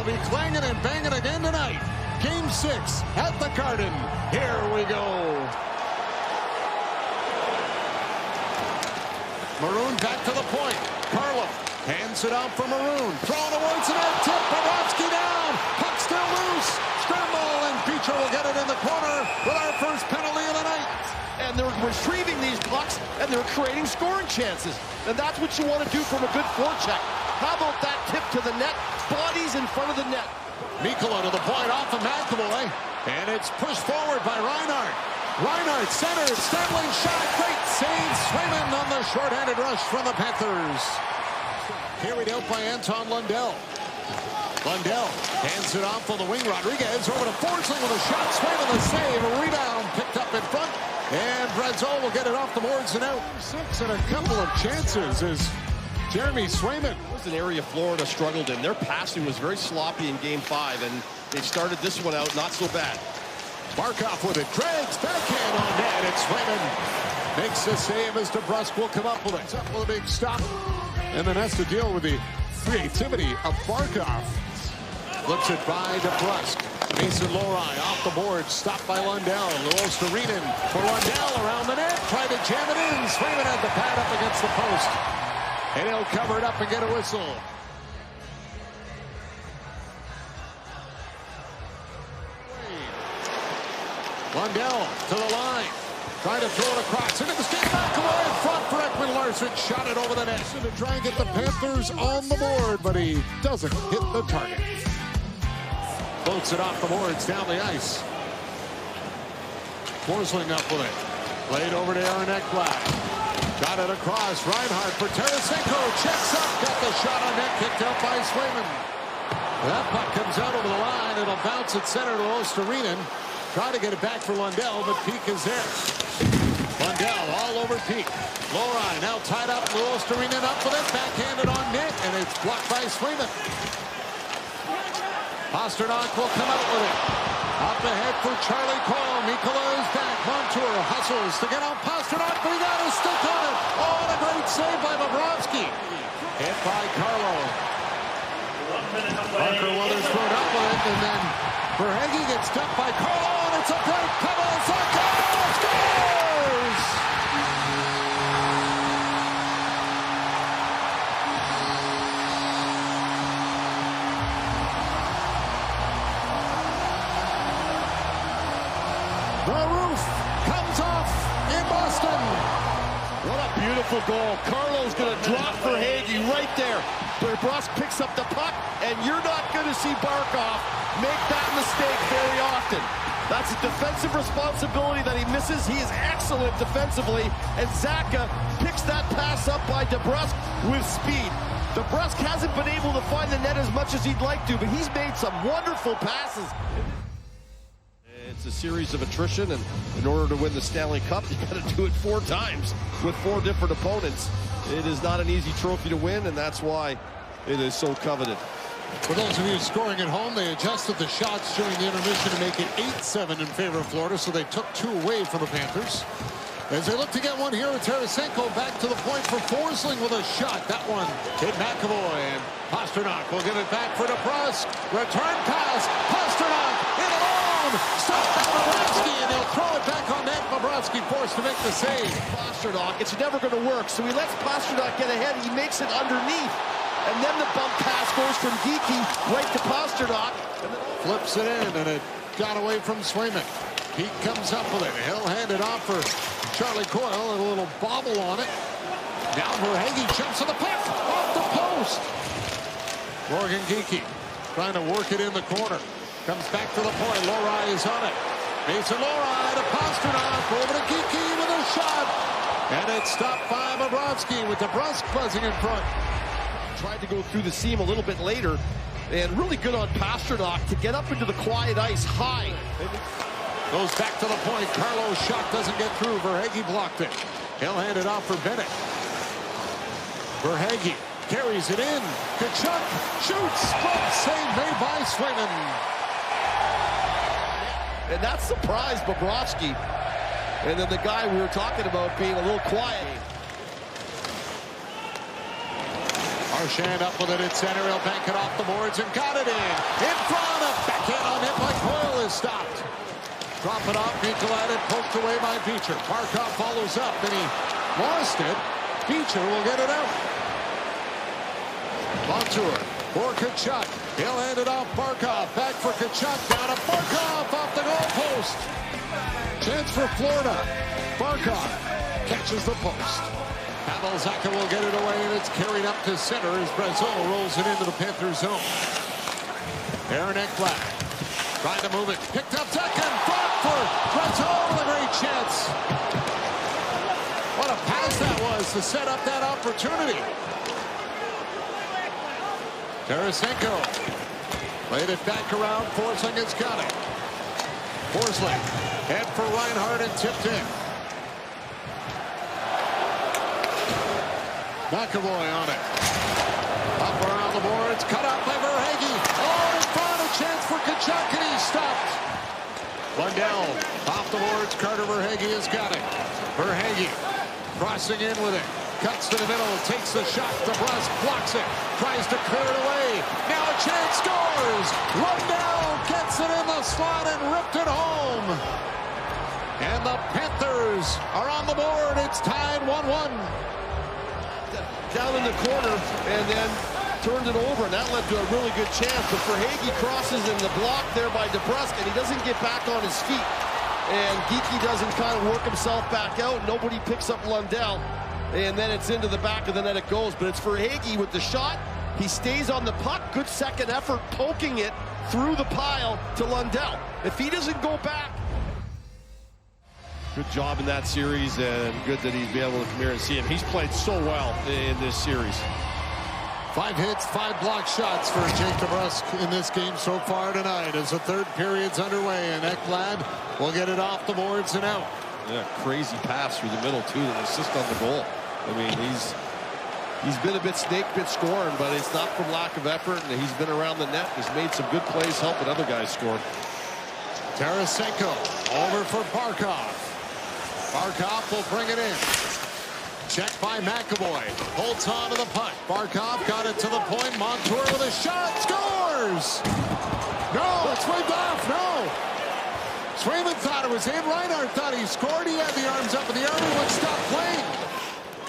be clanging and banging again tonight. Game 6 at the Garden. Here we go. Maroon back to the point. Carlo hands it out for Maroon. Thrown towards the net. Tip. Bobrovsky down. Puck still loose. Scramble, and Beecher will get it in the corner with our first penalty of the night. And they're retrieving these pucks, and they're creating scoring chances. And that's what you want to do from a good forecheck. How about that tip to the net? Bodies in front of the net. Mikkola to the point off of McAvoy. And it's pushed forward by Reinhart. Reinhart centered. Stanley shot. Great save. Swayman on the shorthanded rush from the Panthers. Carried out by Anton Lundell. Lundell hands it off on the wing. Rodriguez over to Forsling with a shot. Swayman the save. A rebound picked up in front. And Brazeau will get it off the boards and out. 6 and a couple of chances as Jeremy Swayman. It was an area Florida struggled in. Their passing was very sloppy in Game 5, and they started this one out not so bad. Barkov with it. Craig's backhand on net. And Swayman makes the save as DeBrusk will come up with it. Up with a big stop. And then has to deal with the creativity of Barkov. Flips it by DeBrusk. Mason Lohrei off the board, stopped by Lundell. Luostarinen for Lundell around the net. Tried to jam it in. Swayman had the pad up against the post. And he'll cover it up and get a whistle. Lundell to the line. Trying to throw it across. Into the skate back away in front for Ekman Larsson. Shot it over the net. To try and get the Panthers on the board, but he doesn't hit the target. Floats it off the boards, down the ice. Forsling up with it. Played over to Aaron Ekblad. Got it across. Reinhart for Tarasenko. Checks up. Got the shot on net. Kicked out by Swayman. That puck comes out over the line. It'll bounce at center to Luostarinen. Try to get it back for Lundell, but Peak is there. Lundell all over Peak. Lohrei now tied up. Luostarinen up with it. Backhanded on net, and it's blocked by Swayman. Pastrnak will come out with it. Up ahead for Charlie Coyle. Mikkola is back. Montour hustles to get on Pastrnak, but he got his stick on it. Oh, and a great save by Bobrovsky. Hit by Carlo. Parker Weatherspoon up with it, and then Verhaeghe gets dumped by Carlo, and it's a great cover. Sergei scores! The roof comes off in Boston. What a beautiful goal. Carlo's going to drop Verhaeghe right there. Bobrovsky picks up the puck, and you're not going to see Barkov make that mistake very often. That's a defensive responsibility that he misses. He is excellent defensively, and Zacha picks that pass up by DeBrusk with speed. DeBrusk hasn't been able to find the net as much as he'd like to, but he's made some wonderful passes. It's a series of attrition, and in order to win the Stanley Cup, you got to do it 4 times with 4 different opponents. It is not an easy trophy to win, and that's why it is so coveted. For those of you scoring at home, they adjusted the shots during the intermission to make it 8-7 in favor of Florida, so they took 2 away from the Panthers. As they look to get one here, Tarasenko back to the point for Forsling with a shot. That one hit McAvoy, and Pastrnak will give it back for DeBrusk. Return pass. Pastrnak in alone. Stopped by Bobrovsky, and he'll throw it back on net. Bobrovsky forced to make the save. Pastrnak, it's never going to work, so he lets Pastrnak get ahead. He makes it underneath, and then the bump pass goes from Geekie right to Pastrnak. Flips it in, and it got away from Swayman. Pete comes up with it. He'll hand it off for Charlie Coyle, and a little bobble on it. Now Verhaeghe jumps to the puck, off the post. Morgan Geekie trying to work it in the corner. Comes back to the point. Lohrei is on it. Mason Lohrei to Pastrnak, over to Geekie with a shot. And it's stopped by Bobrovsky with DeBrusk buzzing in front. Tried to go through the seam a little bit later, and really good on Pastrnak to get up into the quiet ice high. Goes back to the point. Carlo's shot doesn't get through. Verhaeghe blocked it. He'll hand it off for Bennett. Verhaeghe carries it in. Kachuk shoots. But save made by Swayman. And that surprised Bobrovsky. And then the guy we were talking about being a little quiet. Marchand up with it at center. He'll bank it off the boards and got it in front of backhand on hit by Coyle is stopped. Drop it off. Nicolai poked away by Beecher. Barkov follows up and he lost it. Beecher will get it out. Montour for Tkachuk. He'll hand it off Barkov. Back for Tkachuk. Down to Barkov off the goal post. Chance for Florida. Barkov catches the post. Pavel Zacha will get it away, and it's carried up to center as Brazeau rolls it into the Panthers zone. Aaron Ekblad trying to move it. Picked up second. Blocked for Brazeau with a great chance. What a pass that was to set up that opportunity. Tarasenko laid it back around. Forsling has got it. Forsling head for Reinhart and tipped in. McAvoy on it. Up around the boards. Cut out by Verhaeghe. Oh, in front. A chance for Tkachuk, and he's stopped. Lundell off the boards. Carter Verhaeghe has got it. Verhaeghe crossing in with it. Cuts to the middle. Takes the shot. DeBrusk blocks it. Tries to clear it away. Now a chance. Scores. Lundell gets it in the slot and ripped it home. And the Panthers are on the board. It's tied 1-1. Down in the corner and then turned it over, and that led to a really good chance. But Verhaeghe crosses in the block there by DeBrusk, and he doesn't get back on his feet. And Geekie doesn't kind of work himself back out. Nobody picks up Lundell, and then it's into the back of the net it goes. But it's Verhaeghe with the shot. He stays on the puck. Good second effort, poking it through the pile to Lundell. If he doesn't go back. Good job in that series, and good that he's been able to come here and see him. He's played so well in this series. 5 hits, 5 block shots for Jake DeBrusk in this game so far tonight as the third period's underway, and Ekblad will get it off the boards and out. Yeah, crazy pass through the middle, too, an assist on the goal. I mean, he's been a bit snake-bit scoring, but it's not from lack of effort, and he's been around the net. He's made some good plays helping other guys score. Tarasenko over for Barkov. Barkov will bring it in. Check by McAvoy. Holds on to the puck. Barkov got it to the point. Montour with a shot. Scores! No, it's waved off. No. Swayman thought it was him. Reinhart thought he scored. He had the arms up, and the Army would stop playing.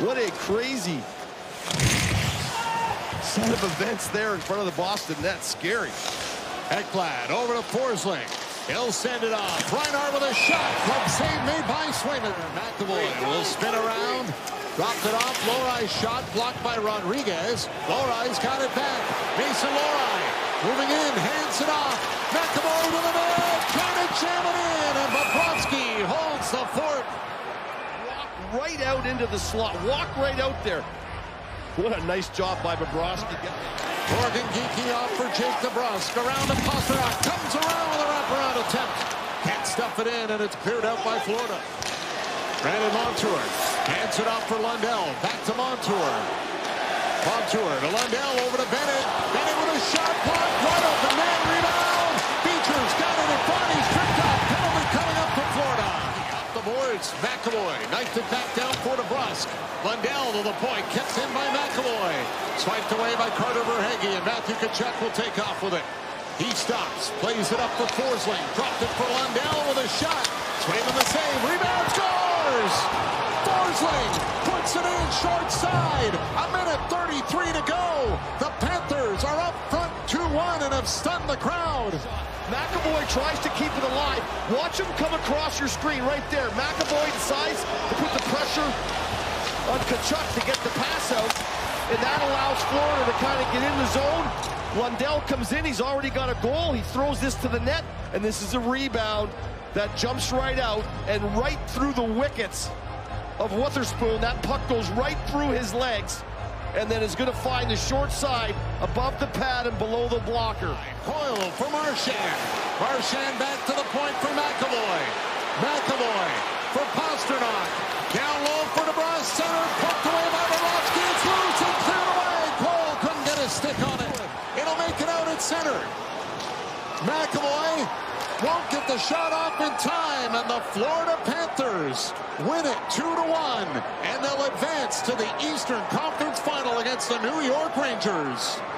What a crazy set of events there in front of the Boston net. Scary. Ekblad over to Forsling. He'll send it off. Reinhart with a shot. Club save made by Swayman. McAvoy will spin around. Dropped it off. Lorai's shot blocked by Rodriguez. Lorai's got it back. Mason Lorai moving in. Hands it off. McAvoy to the net. Trying to jam it in. And Bobrovsky holds the fort. Walk right out into the slot. Walk right out there. What a nice job by Bobrovsky. Morgan Geekie off for Jake DeBrusk. Around to Pasternak. Comes around with a wraparound attempt. Can't stuff it in, and it's cleared out by Florida. Brandon Montour hands it off for Lundell. Back to Montour. Montour to Lundell over to Bennett. Bennett with a shot blocked. Right off the man. Rebound. Beecher's got it in front. He's tripped up. Penalty coming up for Florida. Off the boards. McAvoy knifed it back down for DeBrusk. Lundell to the point. Kept in by McAvoy. Swiped away by Carter Verhaeghe, and Matthew Tkachuk will take off with it. He stops. Plays it up for Forsling. Dropped it for Lundell with a shot. Swayman the save. Rebound. Scores! Forsling puts it in short side. 1:33 to go. The Panthers are up front 2-1 and have stunned the crowd. McAvoy tries to keep it alive. Watch him come across your screen right there. McAvoy decides to put the pressure on Tkachuk to get the pass out, and that allows Florida to kind of get in the zone. Lundell comes in. He's already got a goal. He throws this to the net, and this is a rebound that jumps right out and right through the wickets of Witherspoon. That puck goes right through his legs and then is going to find the short side above the pad and below the blocker. Coyle for Marchand. Marchand back to the point for McAvoy. McAvoy for Pasternak. Down low for DeBrusk. Center poked away by Bobrovsky. It's loose and cleared away. Cole couldn't get a stick on it. It'll make it out at center. McAvoy won't get the shot off in time, and the Florida Panthers win it 2-1, and they'll advance to the Eastern Conference Final against against the New York Rangers.